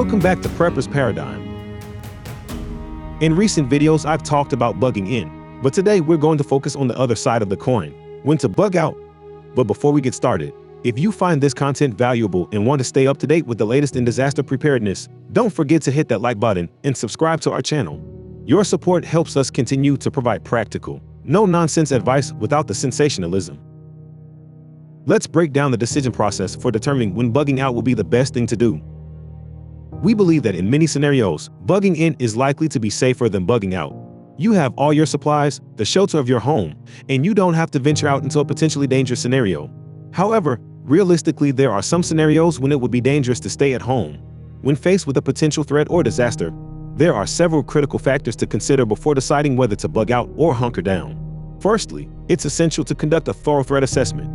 Welcome back to Prepper's Paradigm. In recent videos, I've talked about bugging in, but today we're going to focus on the other side of the coin, when to bug out. But before we get started, if you find this content valuable and want to stay up to date with the latest in disaster preparedness, don't forget to hit that like button and subscribe to our channel. Your support helps us continue to provide practical, no-nonsense advice without the sensationalism. Let's break down the decision process for determining when bugging out will be the best thing to do. We believe that in many scenarios, bugging in is likely to be safer than bugging out. You have all your supplies, the shelter of your home, and you don't have to venture out into a potentially dangerous scenario. However, realistically, there are some scenarios when it would be dangerous to stay at home. When faced with a potential threat or disaster, there are several critical factors to consider before deciding whether to bug out or hunker down. Firstly, it's essential to conduct a thorough threat assessment.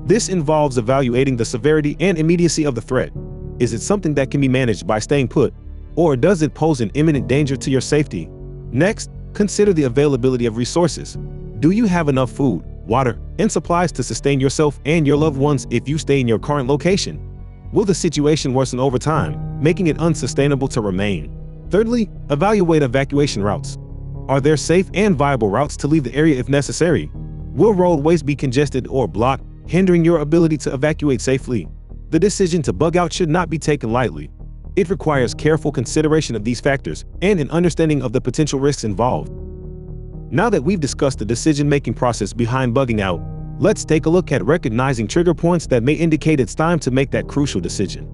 This involves evaluating the severity and immediacy of the threat. Is it something that can be managed by staying put, or does it pose an imminent danger to your safety? Next, consider the availability of resources. Do you have enough food, water, and supplies to sustain yourself and your loved ones if you stay in your current location? Will the situation worsen over time, making it unsustainable to remain? Thirdly, evaluate evacuation routes. Are there safe and viable routes to leave the area if necessary? Will roadways be congested or blocked, hindering your ability to evacuate safely? The decision to bug out should not be taken lightly. It requires careful consideration of these factors and an understanding of the potential risks involved. Now that we've discussed the decision-making process behind bugging out, let's take a look at recognizing trigger points that may indicate it's time to make that crucial decision.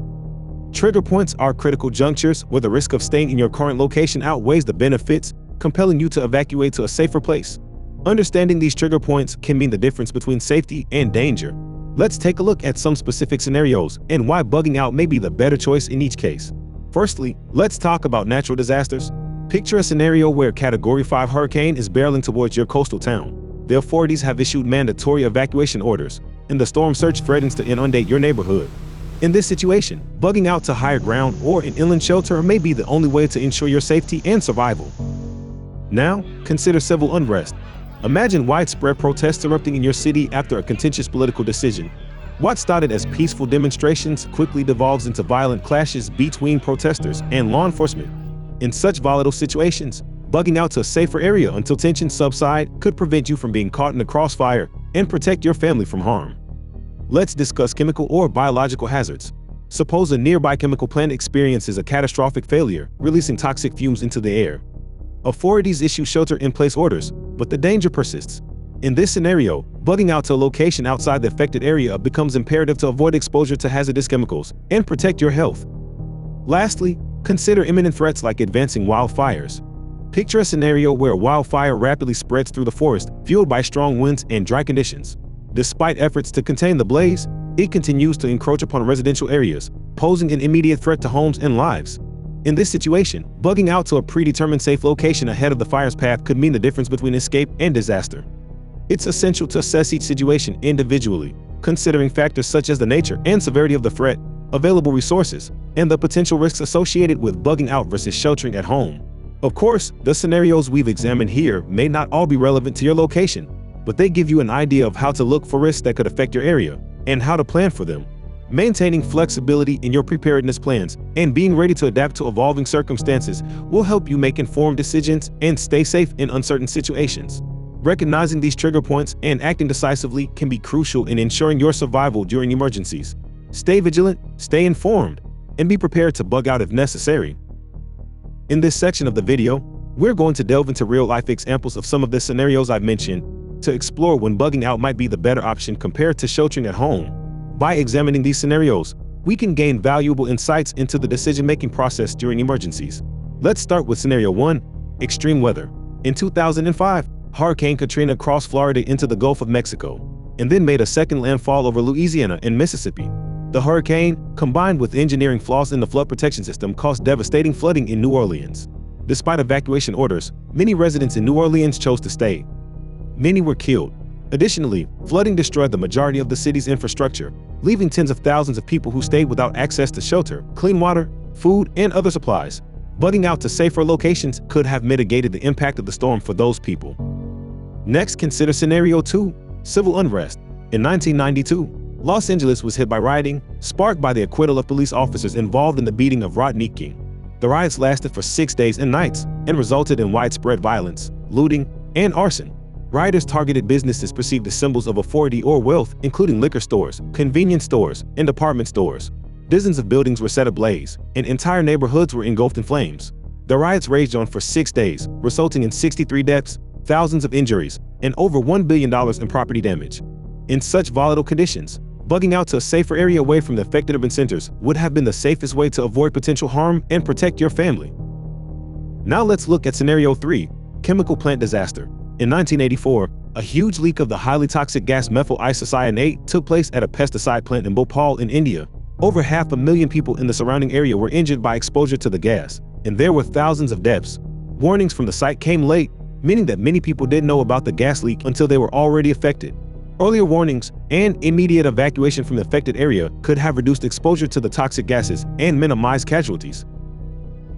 Trigger points are critical junctures where the risk of staying in your current location outweighs the benefits, compelling you to evacuate to a safer place. Understanding these trigger points can mean the difference between safety and danger. Let's take a look at some specific scenarios and why bugging out may be the better choice in each case. Firstly, let's talk about natural disasters. Picture a scenario where a Category 5 hurricane is barreling towards your coastal town. The authorities have issued mandatory evacuation orders, and the storm surge threatens to inundate your neighborhood. In this situation, bugging out to higher ground or an inland shelter may be the only way to ensure your safety and survival. Now, consider civil unrest. Imagine widespread protests erupting in your city after a contentious political decision. What started as peaceful demonstrations quickly devolves into violent clashes between protesters and law enforcement. In such volatile situations, bugging out to a safer area until tensions subside could prevent you from being caught in the crossfire and protect your family from harm. Let's discuss chemical or biological hazards. Suppose a nearby chemical plant experiences a catastrophic failure, releasing toxic fumes into the air. Authorities issue shelter-in-place orders, but the danger persists. In this scenario, bugging out to a location outside the affected area becomes imperative to avoid exposure to hazardous chemicals and protect your health. Lastly, consider imminent threats like advancing wildfires. Picture a scenario where a wildfire rapidly spreads through the forest, fueled by strong winds and dry conditions. Despite efforts to contain the blaze, it continues to encroach upon residential areas, posing an immediate threat to homes and lives. In this situation, bugging out to a predetermined safe location ahead of the fire's path could mean the difference between escape and disaster. It's essential to assess each situation individually, considering factors such as the nature and severity of the threat, available resources, and the potential risks associated with bugging out versus sheltering at home. Of course, the scenarios we've examined here may not all be relevant to your location, but they give you an idea of how to look for risks that could affect your area and how to plan for them. Maintaining flexibility in your preparedness plans and being ready to adapt to evolving circumstances will help you make informed decisions and stay safe in uncertain situations. Recognizing these trigger points and acting decisively can be crucial in ensuring your survival during emergencies. Stay vigilant, stay informed, and be prepared to bug out if necessary. In this section of the video, we're going to delve into real-life examples of some of the scenarios I've mentioned to explore when bugging out might be the better option compared to sheltering at home. By examining these scenarios, we can gain valuable insights into the decision-making process during emergencies. Let's start with Scenario 1, extreme weather. In 2005, Hurricane Katrina crossed Florida into the Gulf of Mexico, and then made a second landfall over Louisiana and Mississippi. The hurricane, combined with engineering flaws in the flood protection system, caused devastating flooding in New Orleans. Despite evacuation orders, many residents in New Orleans chose to stay. Many were killed. Additionally, flooding destroyed the majority of the city's infrastructure, leaving tens of thousands of people who stayed without access to shelter, clean water, food, and other supplies. Bugging out to safer locations could have mitigated the impact of the storm for those people. Next, consider Scenario 2, civil unrest. In 1992, Los Angeles was hit by rioting, sparked by the acquittal of police officers involved in the beating of Rodney King. The riots lasted for 6 days and nights and resulted in widespread violence, looting, and arson. Rioters targeted businesses perceived as symbols of authority or wealth, including liquor stores, convenience stores, and department stores. Dozens of buildings were set ablaze, and entire neighborhoods were engulfed in flames. The riots raged on for 6 days, resulting in 63 deaths, thousands of injuries, and over $1 billion in property damage. In such volatile conditions, bugging out to a safer area away from the affected urban centers would have been the safest way to avoid potential harm and protect your family. Now let's look at Scenario 3, Chemical Plant Disaster. In 1984, a huge leak of the highly toxic gas methyl isocyanate took place at a pesticide plant in Bhopal in India. Over 500,000 people in the surrounding area were injured by exposure to the gas, and there were thousands of deaths. Warnings from the site came late, meaning that many people didn't know about the gas leak until they were already affected. Earlier warnings and immediate evacuation from the affected area could have reduced exposure to the toxic gases and minimized casualties.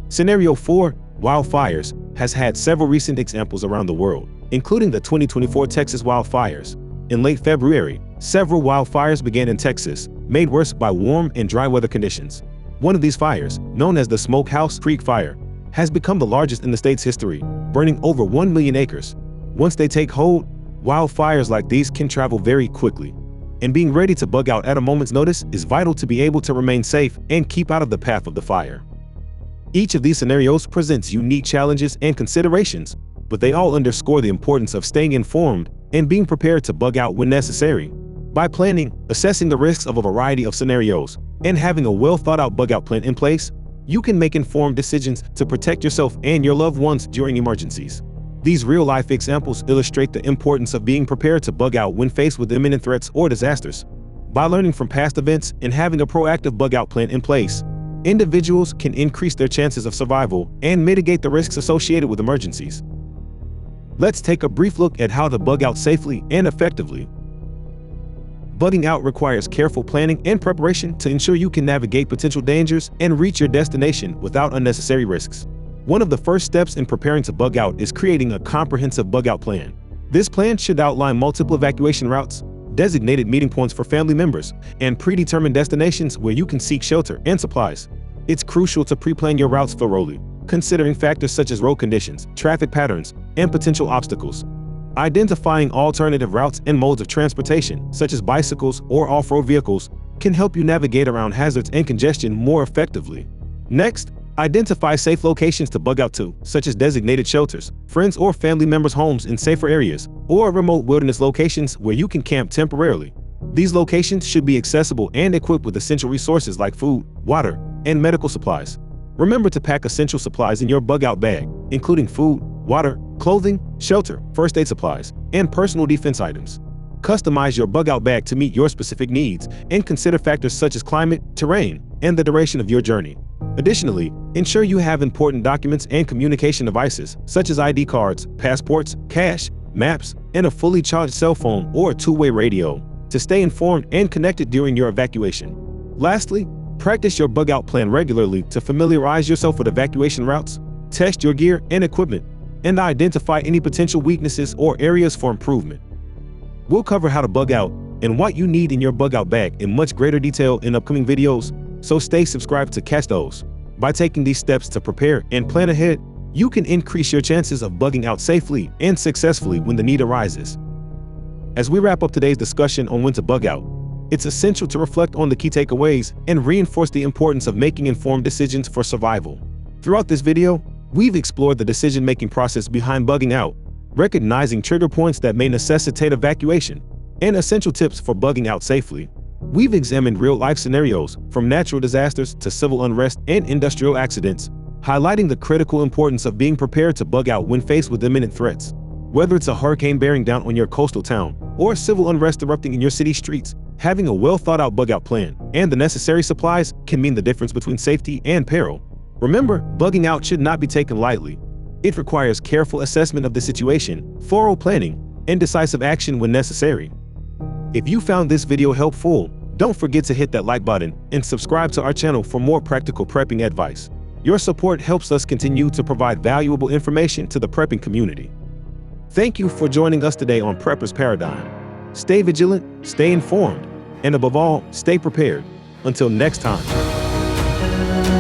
Scenario 4, Wildfires, has had several recent examples around the world, including the 2024 Texas wildfires. In late February, several wildfires began in Texas, made worse by warm and dry weather conditions. One of these fires, known as the Smokehouse Creek Fire, has become the largest in the state's history, burning over 1 million acres. Once they take hold, wildfires like these can travel very quickly, and being ready to bug out at a moment's notice is vital to be able to remain safe and keep out of the path of the fire. Each of these scenarios presents unique challenges and considerations, but they all underscore the importance of staying informed and being prepared to bug out when necessary. By planning, assessing the risks of a variety of scenarios, and having a well-thought-out bug-out plan in place, you can make informed decisions to protect yourself and your loved ones during emergencies. These real-life examples illustrate the importance of being prepared to bug out when faced with imminent threats or disasters. By learning from past events and having a proactive bug-out plan in place, individuals can increase their chances of survival and mitigate the risks associated with emergencies. Let's take a brief look at how to bug out safely and effectively. Bugging out requires careful planning and preparation to ensure you can navigate potential dangers and reach your destination without unnecessary risks. One of the first steps in preparing to bug out is creating a comprehensive bug-out plan. This plan should outline multiple evacuation routes, designated meeting points for family members, and predetermined destinations where you can seek shelter and supplies. It's crucial to pre-plan your routes thoroughly, considering factors such as road conditions, traffic patterns, and potential obstacles. Identifying alternative routes and modes of transportation, such as bicycles or off-road vehicles, can help you navigate around hazards and congestion more effectively. Next, identify safe locations to bug out to, such as designated shelters, friends or family members' homes in safer areas, or remote wilderness locations where you can camp temporarily. These locations should be accessible and equipped with essential resources like food, water, and medical supplies. Remember to pack essential supplies in your bug-out bag, including food, water, clothing, shelter, first aid supplies, and personal defense items. Customize your bug-out bag to meet your specific needs and consider factors such as climate, terrain, and the duration of your journey. Additionally, ensure you have important documents and communication devices such as ID cards, passports, cash, maps, and a fully charged cell phone or two-way radio to stay informed and connected during your evacuation. Lastly, practice your bug-out plan regularly to familiarize yourself with evacuation routes, test your gear and equipment, and identify any potential weaknesses or areas for improvement. We'll cover how to bug out and what you need in your bug-out bag in much greater detail in upcoming videos, so stay subscribed to catch those. By taking these steps to prepare and plan ahead, you can increase your chances of bugging out safely and successfully when the need arises. As we wrap up today's discussion on when to bug out, it's essential to reflect on the key takeaways and reinforce the importance of making informed decisions for survival. Throughout this video, we've explored the decision-making process behind bugging out, recognizing trigger points that may necessitate evacuation, and essential tips for bugging out safely. We've examined real-life scenarios, from natural disasters to civil unrest and industrial accidents, highlighting the critical importance of being prepared to bug out when faced with imminent threats. Whether it's a hurricane bearing down on your coastal town or civil unrest erupting in your city streets, having a well-thought-out bug-out plan and the necessary supplies can mean the difference between safety and peril. Remember, bugging out should not be taken lightly. It requires careful assessment of the situation, thorough planning, and decisive action when necessary. If you found this video helpful, don't forget to hit that like button and subscribe to our channel for more practical prepping advice. Your support helps us continue to provide valuable information to the prepping community. Thank you for joining us today on Prepper's Paradigm. Stay vigilant, stay informed, and above all, stay prepared. Until next time.